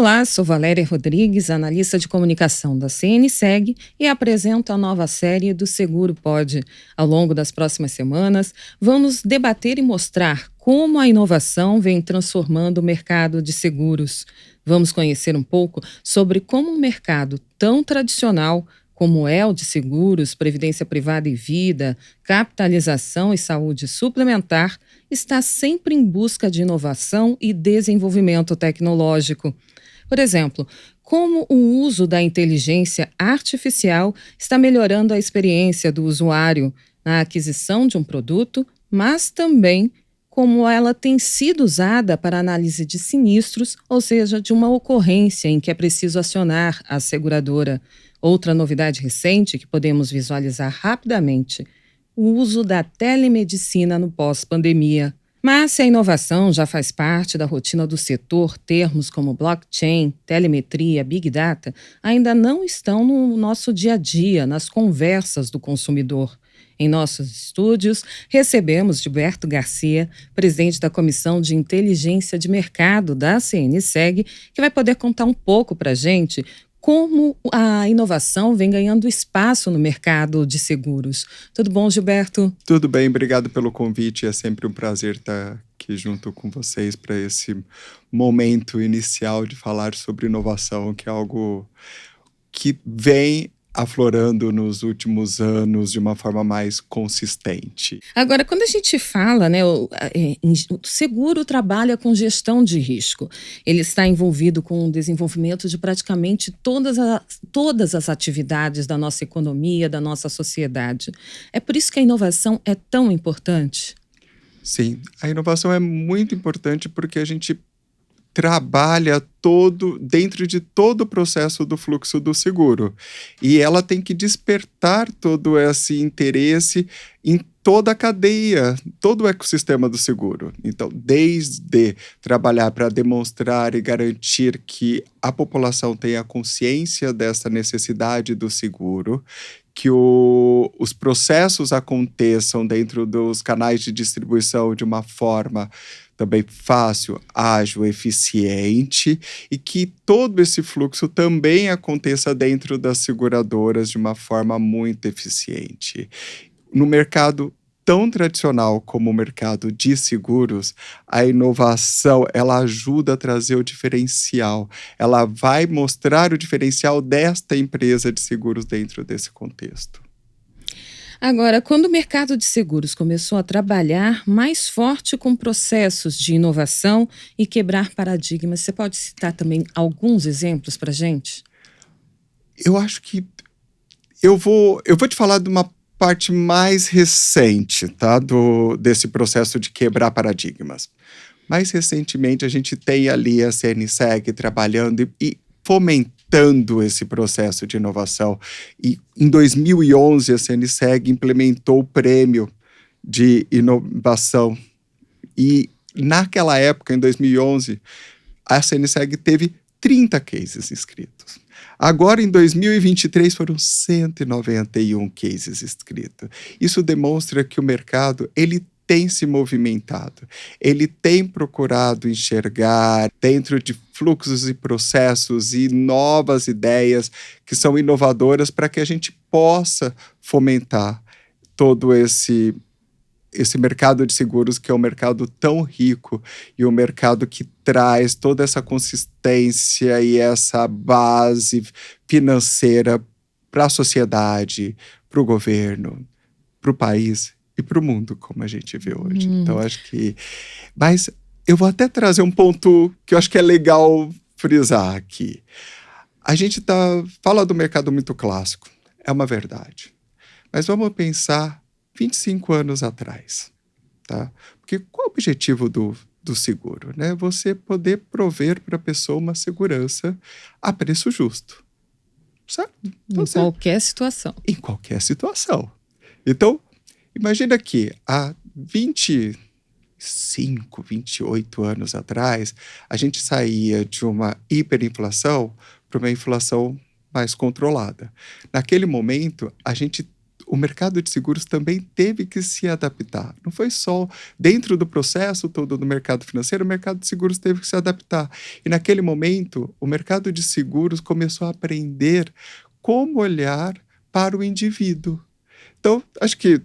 Olá, sou Valéria Rodrigues, analista de comunicação da CNSEG e apresento a nova série do Seguro Pode. Ao longo das próximas semanas, vamos debater e mostrar como a inovação vem transformando o mercado de seguros. Vamos conhecer um pouco sobre como um mercado tão tradicional como é o de seguros, previdência privada e vida, capitalização e saúde suplementar, está sempre em busca de inovação e desenvolvimento tecnológico. Por exemplo, como o uso da inteligência artificial está melhorando a experiência do usuário na aquisição de um produto, mas também como ela tem sido usada para análise de sinistros, ou seja, de uma ocorrência em que é preciso acionar a seguradora. Outra novidade recente que podemos visualizar rapidamente: o uso da telemedicina no pós-pandemia. Mas se a inovação já faz parte da rotina do setor, termos como blockchain, telemetria, big data ainda não estão no nosso dia a dia, nas conversas do consumidor. Em nossos estúdios, recebemos Gilberto Garcia, presidente da Comissão de Inteligência de Mercado da CNSEG, que vai poder contar um pouco para a gente como a inovação vem ganhando espaço no mercado de seguros. Tudo bom, Gilberto? Tudo bem, obrigado pelo convite. É sempre um prazer estar aqui junto com vocês para esse momento inicial de falar sobre inovação, que é algo que vem aflorando nos últimos anos de uma forma mais consistente. Agora, quando a gente fala, né, o seguro trabalha com gestão de risco. Ele está envolvido com o desenvolvimento de praticamente todas as atividades da nossa economia, da nossa sociedade. É por isso que a inovação é tão importante. Sim, a inovação é muito importante porque a gente trabalha dentro de todo o processo do fluxo do seguro. E ela tem que despertar todo esse interesse em toda a cadeia, todo o ecossistema do seguro. Então, desde trabalhar para demonstrar e garantir que a população tenha consciência dessa necessidade do seguro, que os processos aconteçam dentro dos canais de distribuição de uma forma também fácil, ágil, eficiente, e que todo esse fluxo também aconteça dentro das seguradoras de uma forma muito eficiente. No mercado tão tradicional como o mercado de seguros, a inovação, ela ajuda a trazer o diferencial. Ela vai mostrar o diferencial desta empresa de seguros dentro desse contexto. Agora, quando o mercado de seguros começou a trabalhar mais forte com processos de inovação e quebrar paradigmas, você pode citar também alguns exemplos para a gente? Eu acho que eu vou te falar de uma parte mais recente, tá? Desse processo de quebrar paradigmas. Mais recentemente, a gente tem ali a CNSEG trabalhando e fomentando esse processo de inovação. E em 2011, a CNSEG implementou o prêmio de inovação. E naquela época, em 2011, a CNSEG teve 30 cases inscritos. Agora, em 2023, foram 191 cases inscritos. Isso demonstra que o mercado, ele tem se movimentado, ele tem procurado enxergar dentro de fluxos e processos e novas ideias que são inovadoras para que a gente possa fomentar todo esse mercado de seguros, que é um mercado tão rico e um mercado que traz toda essa consistência e essa base financeira para a sociedade, para o governo, para o país e para o mundo, como a gente vê hoje. Então, acho que... Mas eu vou até trazer um ponto que eu acho que é legal frisar aqui. A gente fala do mercado muito clássico, é uma verdade. Mas vamos pensar 25 anos atrás, tá? Porque qual é o objetivo do seguro, né? Você poder prover para a pessoa uma segurança a preço justo, certo? Então, Em qualquer situação. em qualquer situação. Então, imagina que há 25, 28 anos atrás, a gente saía de uma hiperinflação para uma inflação mais controlada. Naquele momento, o mercado de seguros também teve que se adaptar. Não foi só dentro do processo todo do mercado financeiro, o mercado de seguros teve que se adaptar. E naquele momento, o mercado de seguros começou a aprender como olhar para o indivíduo. Então, acho que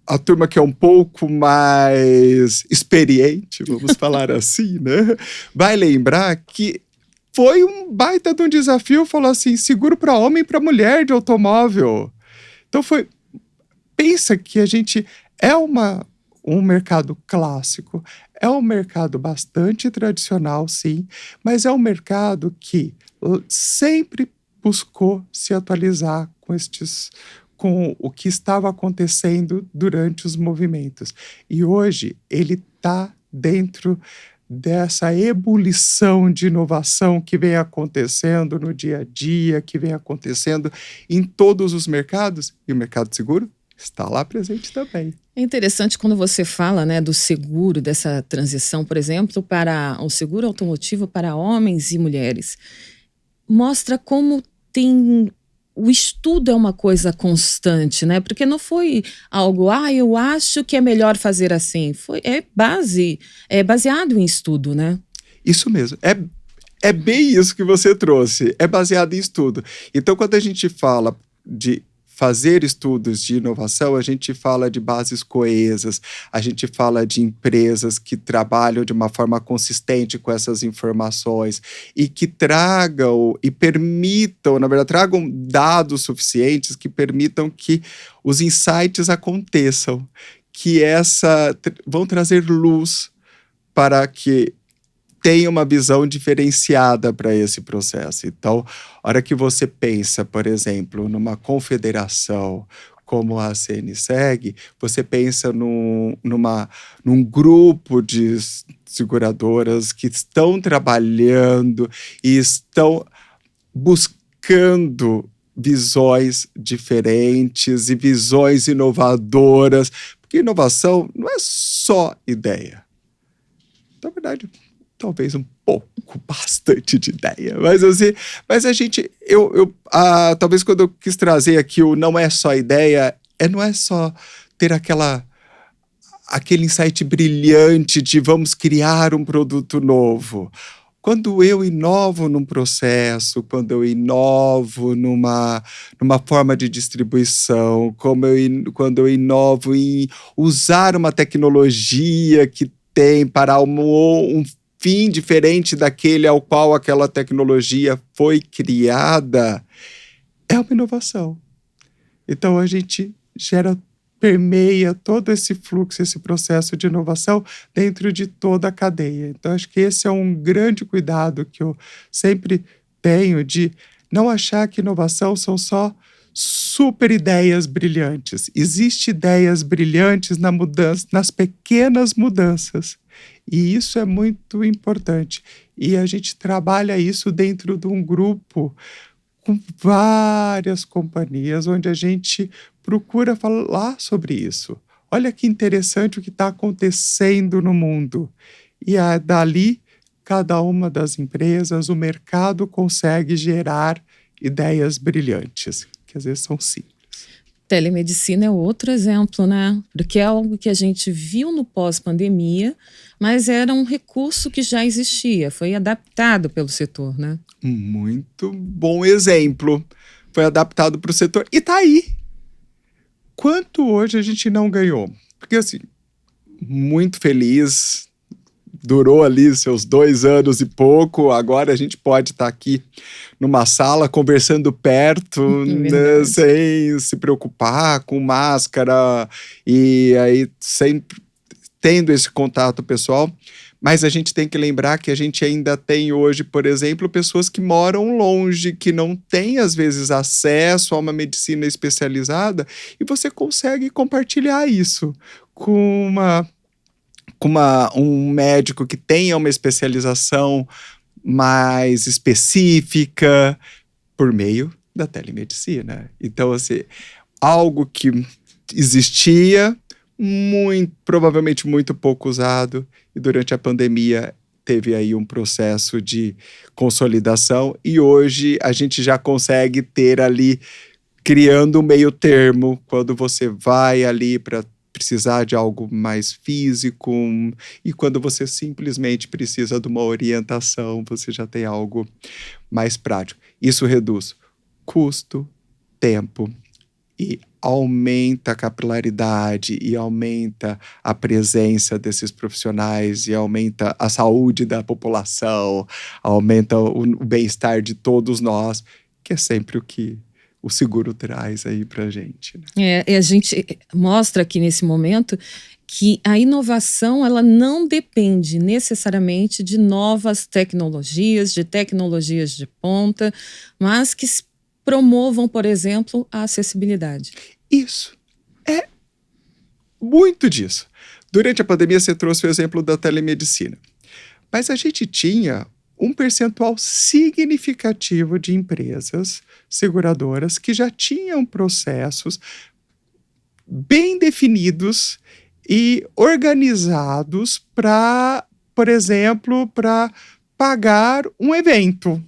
a turma que é um pouco mais experiente, vamos falar assim, né? Vai lembrar que foi um baita de um desafio, falou assim, seguro para homem e para mulher de automóvel. Então pensa que a gente é um mercado clássico, é um mercado bastante tradicional, sim, mas é um mercado que sempre buscou se atualizar com o que estava acontecendo durante os movimentos. E hoje ele está dentro dessa ebulição de inovação que vem acontecendo no dia a dia, que vem acontecendo em todos os mercados, e o mercado de seguro está lá presente também. É interessante quando você fala, né, do seguro, dessa transição, por exemplo, para o seguro automotivo para homens e mulheres. Mostra como tem o estudo é uma coisa constante, né? Porque não foi algo, eu acho que é melhor fazer assim. É baseado em estudo, né? Isso mesmo. É bem isso que você trouxe. É baseado em estudo. Então, quando a gente fala de fazer estudos de inovação, a gente fala de bases coesas, a gente fala de empresas que trabalham de uma forma consistente com essas informações e que tragam e permitam, na verdade, tragam dados suficientes que permitam que os insights aconteçam, que vão trazer luz para que tem uma visão diferenciada para esse processo. Então, a hora que você pensa, por exemplo, numa confederação como a CNSEG, você pensa num grupo de seguradoras que estão trabalhando e estão buscando visões diferentes e visões inovadoras, porque inovação não é só ideia. Na verdade, talvez um pouco, bastante de ideia. Mas a gente, talvez quando eu quis trazer aqui o não é só ideia, não é só ter aquele insight brilhante de vamos criar um produto novo. Quando eu inovo num processo, quando eu inovo numa forma de distribuição, quando eu inovo em usar uma tecnologia que tem para um fim diferente daquele ao qual aquela tecnologia foi criada, é uma inovação. Então a gente permeia todo esse fluxo, esse processo de inovação dentro de toda a cadeia. Então acho que esse é um grande cuidado que eu sempre tenho de não achar que inovação são só super ideias brilhantes. Existem ideias brilhantes nas pequenas mudanças. E isso é muito importante. E a gente trabalha isso dentro de um grupo com várias companhias, onde a gente procura falar sobre isso. Olha que interessante o que está acontecendo no mundo. E dali, cada uma das empresas, o mercado consegue gerar ideias brilhantes, que às vezes são simples. Telemedicina é outro exemplo, né? Porque é algo que a gente viu no pós-pandemia, mas era um recurso que já existia, foi adaptado pelo setor, né? Muito bom exemplo. Foi adaptado para o setor e tá aí. Quanto hoje a gente não ganhou? Porque assim, muito feliz, durou ali seus 2 anos e pouco, agora a gente pode estar aqui numa sala conversando perto, né, sem se preocupar com máscara e aí sempre tendo esse contato pessoal. Mas a gente tem que lembrar que a gente ainda tem hoje, por exemplo, pessoas que moram longe, que não têm, às vezes, acesso a uma medicina especializada, e você consegue compartilhar isso com um médico que tenha uma especialização mais específica por meio da telemedicina. Então, assim, algo que existia, provavelmente muito pouco usado, e durante a pandemia teve aí um processo de consolidação e hoje a gente já consegue ter ali criando um meio termo quando você vai ali para precisar de algo mais físico e quando você simplesmente precisa de uma orientação, você já tem algo mais prático. Isso reduz custo, tempo e aumenta a capilaridade e aumenta a presença desses profissionais e aumenta a saúde da população, aumenta o bem-estar de todos nós, que é sempre o que o seguro traz aí pra gente, né? E a gente mostra aqui nesse momento que a inovação ela não depende necessariamente de novas tecnologias, de tecnologias de ponta, mas que promovam, por exemplo, a acessibilidade. Isso. É muito disso. Durante a pandemia você trouxe o exemplo da telemedicina. Mas a gente tinha um percentual significativo de empresas seguradoras que já tinham processos bem definidos e organizados para, por exemplo, para pagar um evento,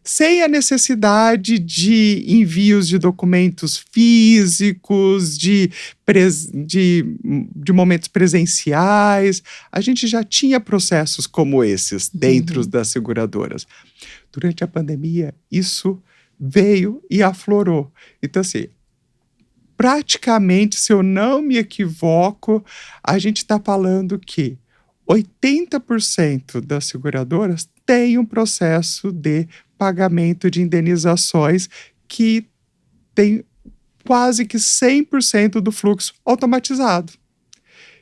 sem a necessidade de envios de documentos físicos, de momentos presenciais. A gente já tinha processos como esses dentro das seguradoras. Durante a pandemia, isso veio e aflorou. Então, assim, praticamente, se eu não me equivoco, a gente está falando que 80% das seguradoras têm um processo de pagamento de indenizações que tem quase que 100% do fluxo automatizado.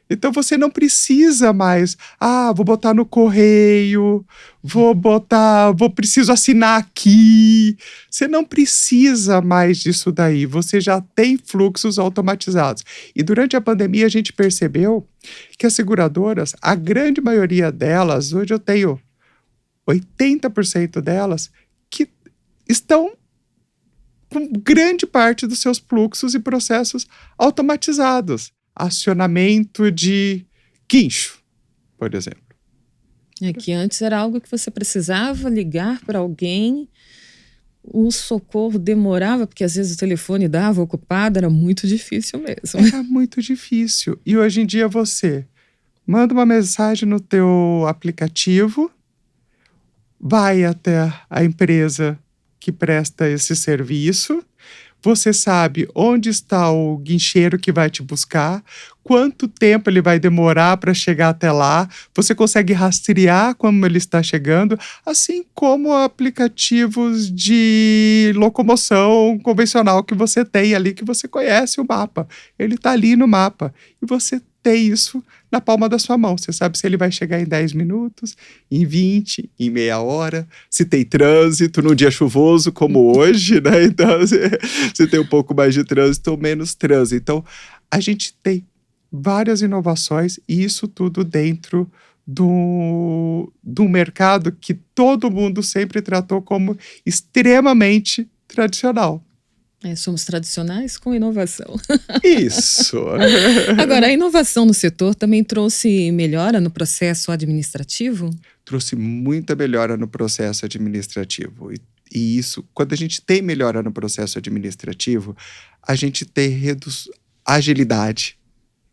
Então você não precisa mais, vou botar no correio, preciso assinar aqui. Você não precisa mais disso daí, você já tem fluxos automatizados. E durante a pandemia a gente percebeu que as seguradoras, a grande maioria delas, hoje eu tenho 80% delas, que estão com grande parte dos seus fluxos e processos automatizados. Acionamento de guincho, por exemplo. É que antes era algo que você precisava ligar para alguém, o socorro demorava, porque às vezes o telefone dava ocupado, era muito difícil mesmo. Era muito difícil. E hoje em dia você manda uma mensagem no teu aplicativo, vai até a empresa que presta esse serviço, você sabe onde está o guincheiro que vai te buscar, quanto tempo ele vai demorar para chegar até lá, você consegue rastrear como ele está chegando, assim como aplicativos de locomoção convencional que você tem ali, que você conhece o mapa. Ele está ali no mapa e você tem isso na palma da sua mão. Você sabe se ele vai chegar em 10 minutos, em 20, em meia hora, se tem trânsito num dia chuvoso como hoje, né? Então, você tem um pouco mais de trânsito ou menos trânsito. Então, a gente tem várias inovações e isso tudo dentro do mercado que todo mundo sempre tratou como extremamente tradicional. Somos tradicionais com inovação. Isso! Agora, a inovação no setor também trouxe melhora no processo administrativo? Trouxe muita melhora no processo administrativo. E isso, quando a gente tem melhora no processo administrativo, a gente tem agilidade,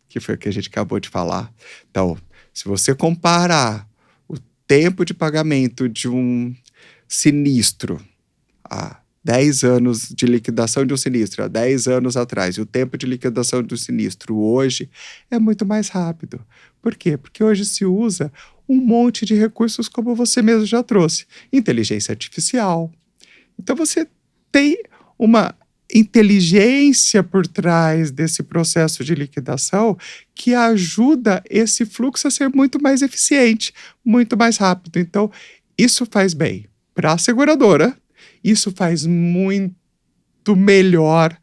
que foi o que a gente acabou de falar. Então, se você comparar o tempo de pagamento de um sinistro 10 anos de liquidação de um sinistro há 10 anos atrás e o tempo de liquidação do sinistro hoje é muito mais rápido. Por quê? Porque hoje se usa um monte de recursos como você mesmo já trouxe. Inteligência artificial. Então você tem uma inteligência por trás desse processo de liquidação que ajuda esse fluxo a ser muito mais eficiente, muito mais rápido. Então isso faz bem para a seguradora. Isso faz muito melhor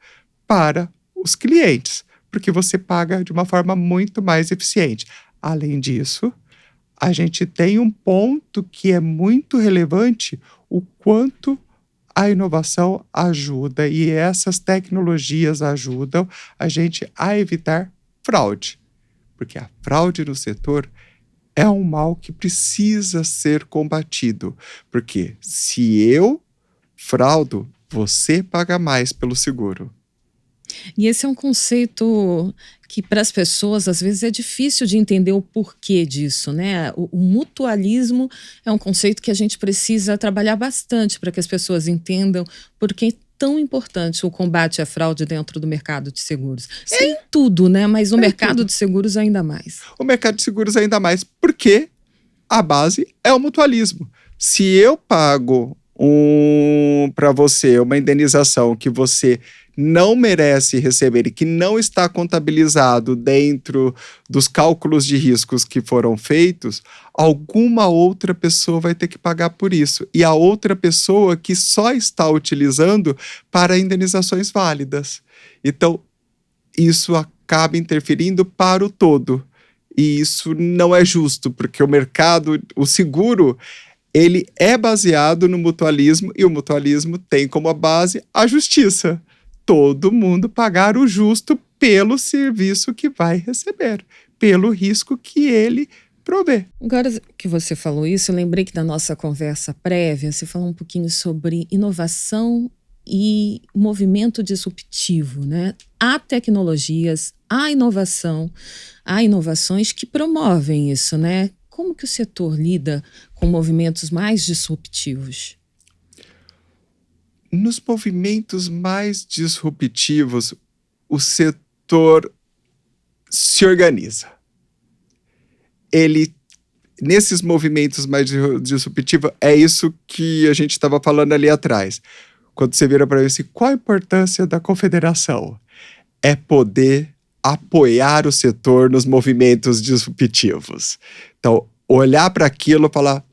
para os clientes, porque você paga de uma forma muito mais eficiente. Além disso, a gente tem um ponto que é muito relevante, o quanto a inovação ajuda e essas tecnologias ajudam a gente a evitar fraude. Porque a fraude no setor é um mal que precisa ser combatido. Porque se eu fraudo, você paga mais pelo seguro. E esse é um conceito que para as pessoas às vezes é difícil de entender o porquê disso, né? O mutualismo é um conceito que a gente precisa trabalhar bastante para que as pessoas entendam por que é tão importante o combate à fraude dentro do mercado de seguros. É Sim, em tudo, né? Mas no é mercado tudo. de seguros ainda mais. O mercado de seguros ainda mais, porque a base é o mutualismo. Se eu pago para você uma indenização que você não merece receber e que não está contabilizado dentro dos cálculos de riscos que foram feitos, alguma outra pessoa vai ter que pagar por isso. E a outra pessoa que só está utilizando para indenizações válidas. Então, isso acaba interferindo para o todo. E isso não é justo, porque o mercado, o seguro, ele é baseado no mutualismo e o mutualismo tem como base a justiça. Todo mundo pagar o justo pelo serviço que vai receber, pelo risco que ele provê. Agora que você falou isso, eu lembrei que na nossa conversa prévia você falou um pouquinho sobre inovação e movimento disruptivo, né? Há tecnologias, há inovação, há inovações que promovem isso, né? Como que o setor lida com movimentos mais disruptivos? Nos movimentos mais disruptivos, o setor se organiza. Ele, nesses movimentos mais disruptivos, é isso que a gente estava falando ali atrás. Quando você vira para mim assim, qual a importância da confederação? É poder apoiar o setor nos movimentos disruptivos. Então, olhar para aquilo e falar,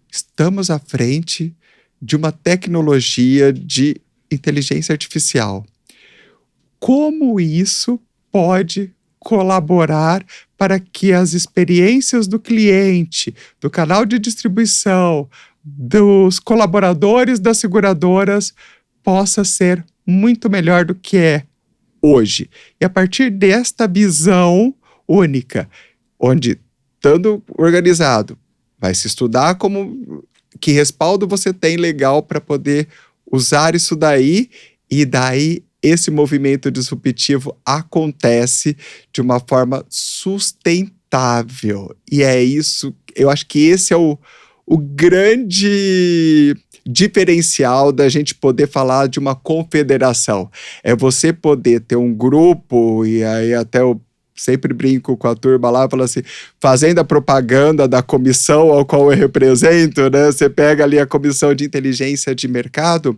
estamos à frente de uma tecnologia de inteligência artificial. Como isso pode colaborar para que as experiências do cliente, do canal de distribuição, dos colaboradores das seguradoras possa ser muito melhor do que é hoje. E a partir desta visão única, onde, estando organizado, vai se estudar como que respaldo você tem legal para poder usar isso daí, e daí esse movimento disruptivo acontece de uma forma sustentável. E é isso, eu acho que esse é o grande diferencial da gente poder falar de uma confederação. É você poder ter um grupo, e aí até eu sempre brinco com a turma lá, falo assim, fazendo a propaganda da comissão ao qual eu represento, né? Você pega ali a comissão de inteligência de mercado.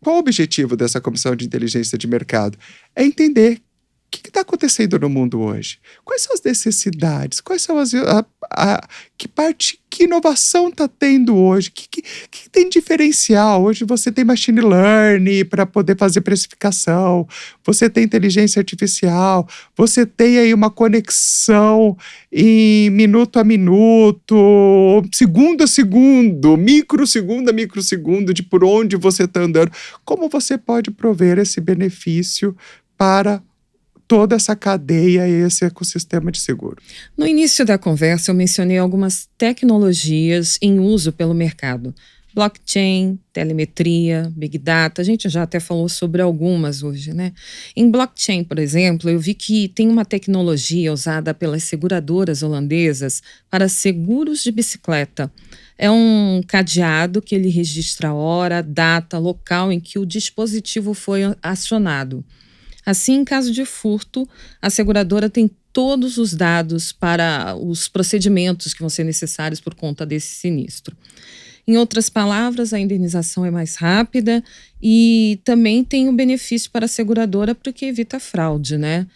Qual o objetivo dessa comissão de inteligência de mercado? É entender o que está acontecendo no mundo hoje. Quais são as necessidades? Quais são que inovação está tendo hoje? O que tem diferencial? Hoje você tem machine learning para poder fazer precificação, você tem inteligência artificial, você tem aí uma conexão em minuto a minuto, segundo a segundo, microsegundo a microsegundo de por onde você está andando. Como você pode prover esse benefício para toda essa cadeia e esse ecossistema de seguro? No início da conversa, eu mencionei algumas tecnologias em uso pelo mercado. Blockchain, telemetria, Big Data, a gente já até falou sobre algumas hoje, né? Em blockchain, por exemplo, eu vi que tem uma tecnologia usada pelas seguradoras holandesas para seguros de bicicleta. É um cadeado que ele registra a hora, data, local em que o dispositivo foi acionado. Assim, em caso de furto, a seguradora tem todos os dados para os procedimentos que vão ser necessários por conta desse sinistro. Em outras palavras, a indenização é mais rápida e também tem um benefício para a seguradora porque evita fraude, né?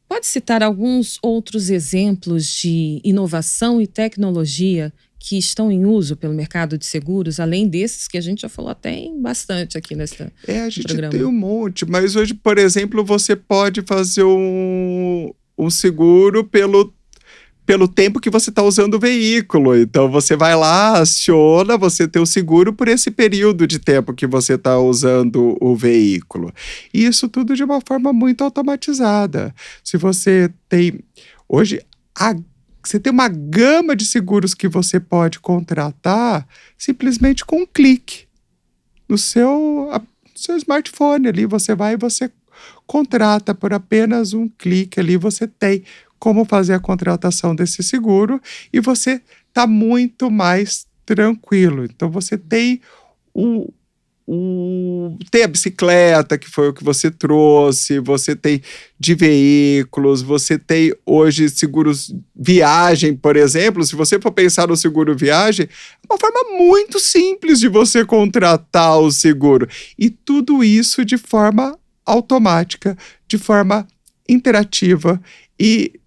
Pode citar alguns outros exemplos de inovação e tecnologia que estão em uso pelo mercado de seguros, além desses que a gente já falou até em bastante aqui nesse A gente programa? tem um monte, mas hoje, por exemplo, você pode fazer um seguro pelo tempo que você está usando o veículo. Então, você vai lá, aciona, você tem o seguro por esse período de tempo que você está usando o veículo. E isso tudo de uma forma muito automatizada. Se você tem... Hoje, você tem uma gama de seguros que você pode contratar simplesmente com um clique. no seu smartphone ali. Você vai e você contrata por apenas um clique ali. Você tem como fazer a contratação desse seguro e você está muito mais tranquilo. Então você tem tem a bicicleta, que foi o que você trouxe, você tem de veículos, você tem hoje seguros viagem, por exemplo. Se você for pensar no seguro viagem, é uma forma muito simples de você contratar o seguro. E tudo isso de forma automática, de forma interativa e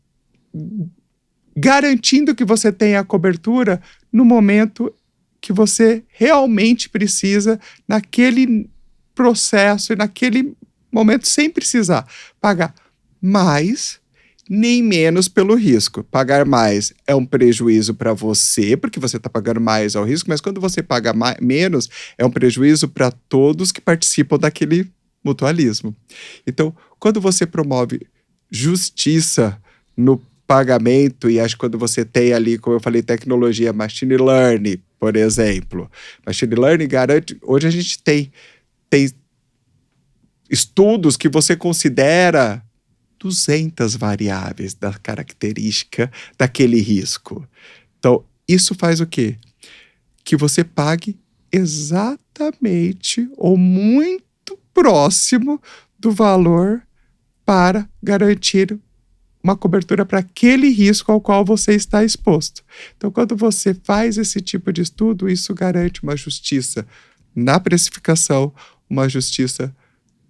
garantindo que você tenha a cobertura no momento que você realmente precisa, naquele processo e naquele momento, sem precisar pagar mais nem menos pelo risco. Pagar mais é um prejuízo para você, porque você está pagando mais ao risco, mas quando você paga menos, é um prejuízo para todos que participam daquele mutualismo. Então, quando você promove justiça no pagamento, e acho que quando você tem ali, como eu falei, tecnologia, machine learning, por exemplo. Machine learning garante... Hoje a gente tem estudos que você considera 200 variáveis da característica daquele risco. Então, isso faz o quê? Que você pague exatamente ou muito próximo do valor para garantir uma cobertura para aquele risco ao qual você está exposto. Então, quando você faz esse tipo de estudo, isso garante uma justiça na precificação, uma justiça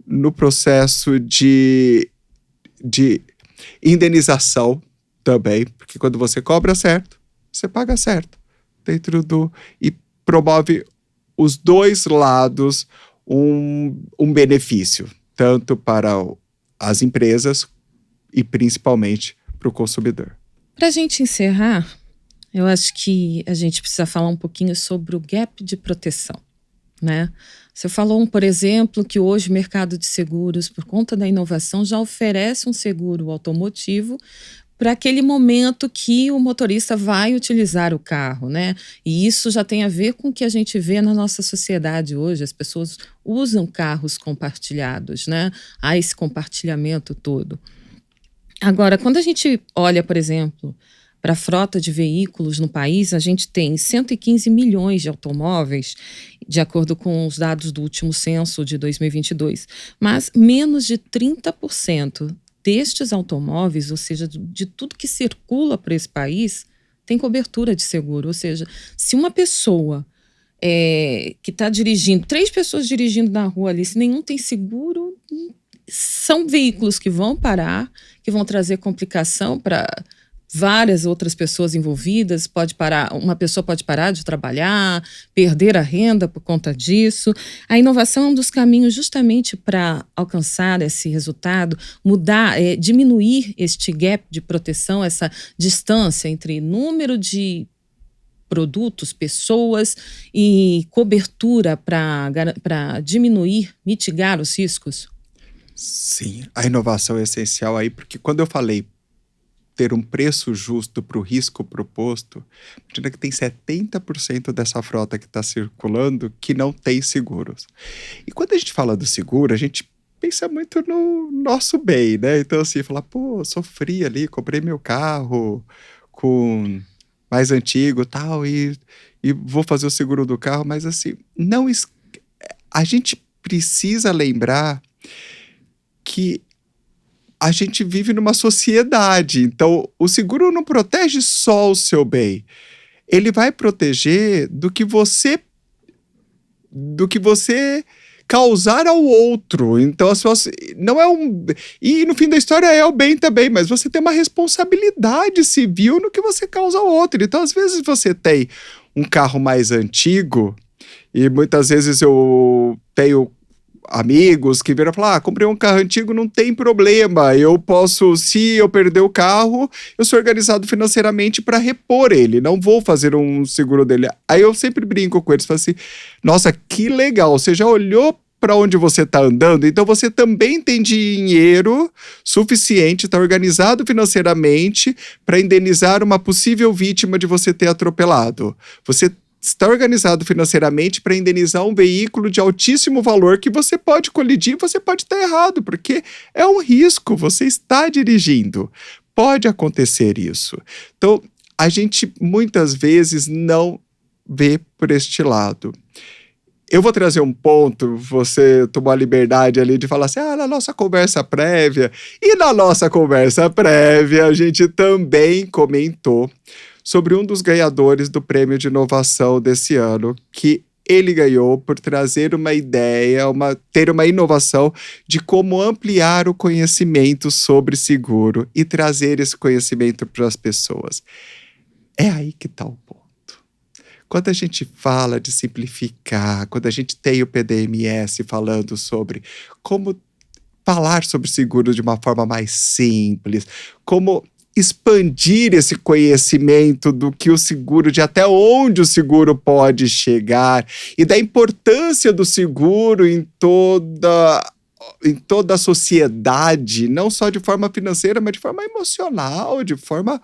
no processo de indenização também, porque quando você cobra certo, você paga certo. E promove os dois lados um benefício, tanto para as empresas e principalmente para o consumidor. Para a gente encerrar, eu acho que a gente precisa falar um pouquinho sobre o gap de proteção, né? Você falou, por exemplo, que hoje o mercado de seguros, por conta da inovação, já oferece um seguro automotivo para aquele momento que o motorista vai utilizar o carro, né? E isso já tem a ver com o que a gente vê na nossa sociedade hoje. As pessoas usam carros compartilhados, né? Há esse compartilhamento todo. Agora, quando a gente olha, por exemplo, para a frota de veículos no país, a gente tem 115 milhões de automóveis, de acordo com os dados do último censo de 2022, mas menos de 30% destes automóveis, ou seja, de tudo que circula por esse país, tem cobertura de seguro. Ou seja, se uma pessoa que está dirigindo, 3 pessoas dirigindo na rua ali, se nenhum tem seguro, são veículos que vão parar, que vão trazer complicação para várias outras pessoas envolvidas. Uma pessoa pode parar de trabalhar, perder a renda por conta disso. A inovação é um dos caminhos justamente para alcançar esse resultado, diminuir este gap de proteção, essa distância entre número de produtos, pessoas e cobertura para diminuir, mitigar os riscos. Sim, a inovação é essencial aí, porque quando eu falei ter um preço justo para o risco proposto, imagina que tem 70% dessa frota que está circulando que não tem seguros. E quando a gente fala do seguro, a gente pensa muito no nosso bem, né? Então assim, falar, sofri ali, comprei meu carro com mais antigo tal, e vou fazer o seguro do carro, mas assim, a gente precisa lembrar que a gente vive numa sociedade, então o seguro não protege só o seu bem, ele vai proteger do que você causar ao outro. Então não é e no fim da história é o bem também, mas você tem uma responsabilidade civil no que você causa ao outro. Então às vezes você tem um carro mais antigo, e muitas vezes eu tenho amigos que viram falar, comprei um carro antigo, não tem problema, eu posso, se eu perder o carro, eu sou organizado financeiramente para repor ele, não vou fazer um seguro dele. Aí eu sempre brinco com eles, falo assim, nossa, que legal, você já olhou para onde você está andando? Então você também tem dinheiro suficiente, está organizado financeiramente para indenizar uma possível vítima de você ter atropelado. Você está organizado financeiramente para indenizar um veículo de altíssimo valor que você pode colidir, você pode estar errado, porque é um risco, você está dirigindo. Pode acontecer isso. Então, a gente muitas vezes não vê por este lado. Eu vou trazer um ponto, você tomou a liberdade ali de falar assim, na nossa conversa prévia. E na nossa conversa prévia, a gente também comentou sobre um dos ganhadores do Prêmio de Inovação desse ano, que ele ganhou por trazer uma ideia, ter uma inovação de como ampliar o conhecimento sobre seguro e trazer esse conhecimento para as pessoas. É aí que está o ponto. Quando a gente fala de simplificar, quando a gente tem o PDMS falando sobre como falar sobre seguro de uma forma mais simples, como expandir esse conhecimento do que o seguro, de até onde o seguro pode chegar e da importância do seguro em toda a sociedade, não só de forma financeira, mas de forma emocional, de forma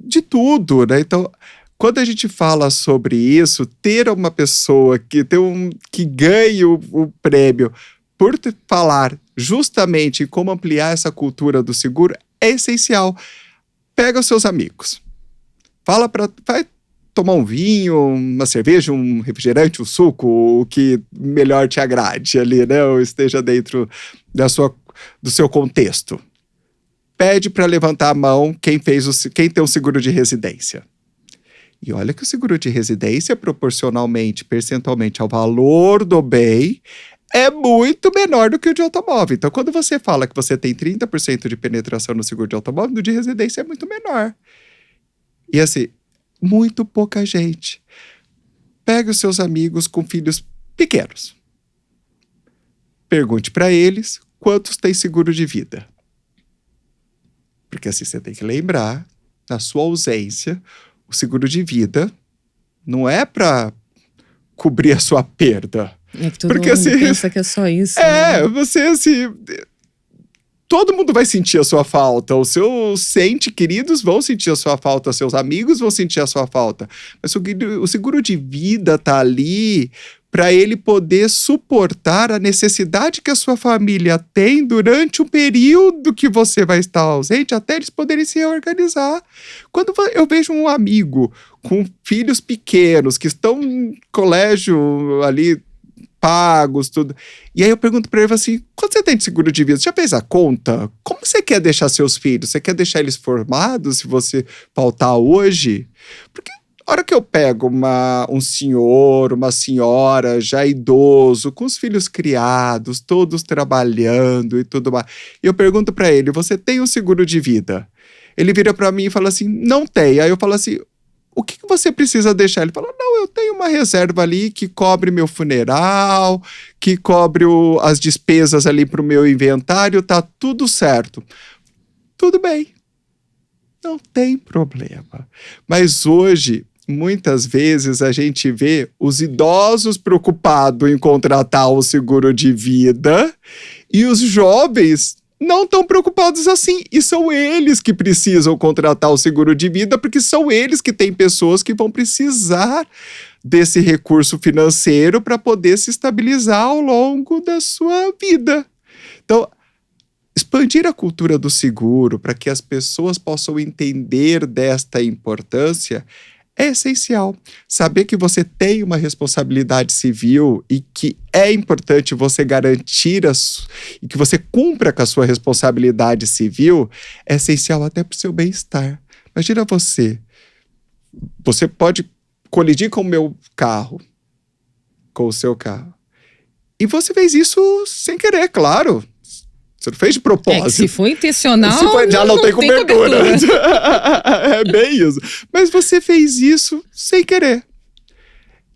de tudo, né? Então, quando a gente fala sobre isso, ter uma pessoa que ganhe o prêmio por falar justamente em como ampliar essa cultura do seguro é essencial. Pega os seus amigos. Vai tomar um vinho, uma cerveja, um refrigerante, um suco, o que melhor te agrade ali, né? Ou esteja dentro do seu contexto. Pede para levantar a mão quem tem um seguro de residência. E olha que o seguro de residência, proporcionalmente, percentualmente ao valor do bem, é muito menor do que o de automóvel. Então, quando você fala que você tem 30% de penetração no seguro de automóvel, no de residência é muito menor. E assim, muito pouca gente. Pega os seus amigos com filhos pequenos. Pergunte para eles quantos têm seguro de vida. Porque assim, você tem que lembrar, na sua ausência, o seguro de vida não é para cobrir a sua perda. É que todo mundo pensa que é só isso. Né? Você assim... Todo mundo vai sentir a sua falta. Os seus entes queridos vão sentir a sua falta. Seus amigos vão sentir a sua falta. Mas o seguro de vida tá ali para ele poder suportar a necessidade que a sua família tem durante o período que você vai estar ausente, até eles poderem se reorganizar. Quando eu vejo um amigo com filhos pequenos que estão em colégio ali, pagos, tudo. E aí eu pergunto pra ele assim, quanto você tem de seguro de vida? Você já fez a conta? Como você quer deixar seus filhos? Você quer deixar eles formados se você faltar hoje? Porque a hora que eu pego um senhor, uma senhora já idoso, com os filhos criados, todos trabalhando e tudo mais, e eu pergunto pra ele, você tem um seguro de vida? Ele vira pra mim e fala assim, não tem. Aí eu falo assim, o que você precisa deixar? Ele fala, não, eu tenho uma reserva ali que cobre meu funeral, que cobre as despesas ali pro meu inventário, tá tudo certo. Tudo bem, não tem problema. Mas hoje, muitas vezes, a gente vê os idosos preocupados em contratar o seguro de vida e os jovens não estão preocupados assim, e são eles que precisam contratar o seguro de vida, porque são eles que têm pessoas que vão precisar desse recurso financeiro para poder se estabilizar ao longo da sua vida. Então, expandir a cultura do seguro para que as pessoas possam entender desta importância é essencial. Saber que você tem uma responsabilidade civil e que é importante você garantir e que você cumpra com a sua responsabilidade civil é essencial até para o seu bem-estar. Imagina você pode colidir com o meu carro, com o seu carro. E você fez isso sem querer, claro. Você não fez de propósito. Se for intencional, já não tem cobertura. É bem isso. Mas você fez isso sem querer.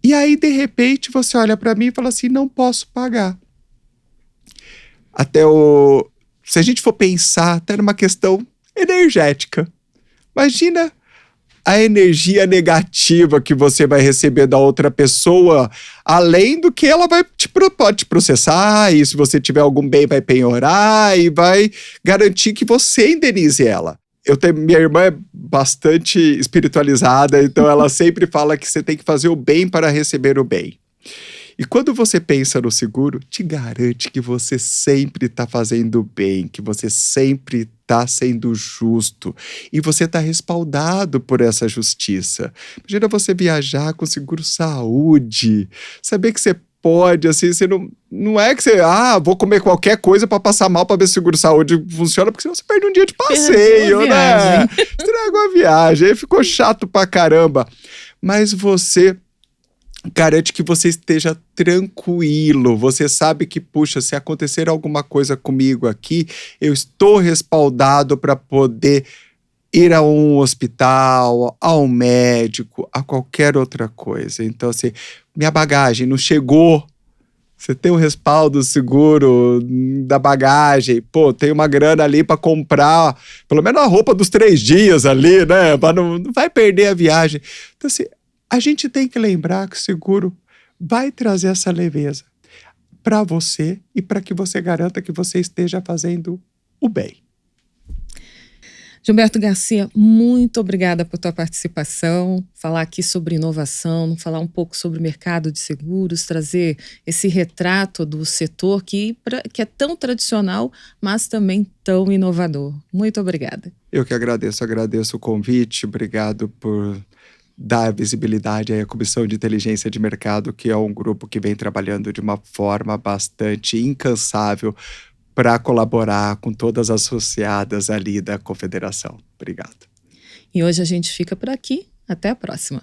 E aí, de repente, você olha para mim e fala assim, não posso pagar. Se a gente for pensar até numa questão energética. Imagina a energia negativa que você vai receber da outra pessoa, além do que ela pode te processar, e se você tiver algum bem vai penhorar e vai garantir que você indenize ela. Minha irmã é bastante espiritualizada, então ela sempre fala que você tem que fazer o bem para receber o bem. E quando você pensa no seguro, te garante que você sempre está fazendo bem, que você sempre está sendo justo e você está respaldado por essa justiça. Imagina você viajar com seguro-saúde, saber que você pode, assim, você não é que você, vou comer qualquer coisa para passar mal para ver se o seguro-saúde funciona, porque senão você perde um dia de passeio, né? Estragou a viagem, aí ficou chato pra caramba. Mas você garante que você esteja tranquilo, você sabe que, puxa, se acontecer alguma coisa comigo aqui, eu estou respaldado para poder ir a um hospital, a um médico, a qualquer outra coisa. Então, assim, minha bagagem não chegou, você tem o respaldo seguro da bagagem, pô, tem uma grana ali para comprar, pelo menos a roupa dos 3 dias ali, né, para não vai perder a viagem. Então, assim, a gente tem que lembrar que o seguro vai trazer essa leveza para você e para que você garanta que você esteja fazendo o bem. Gilberto Garcia, muito obrigada por tua participação, falar aqui sobre inovação, falar um pouco sobre o mercado de seguros, trazer esse retrato do setor que é tão tradicional, mas também tão inovador. Muito obrigada. Eu que agradeço o convite, obrigado por dar visibilidade à Comissão de Inteligência de Mercado, que é um grupo que vem trabalhando de uma forma bastante incansável para colaborar com todas as associadas ali da Confederação. Obrigado. E hoje a gente fica por aqui. Até a próxima.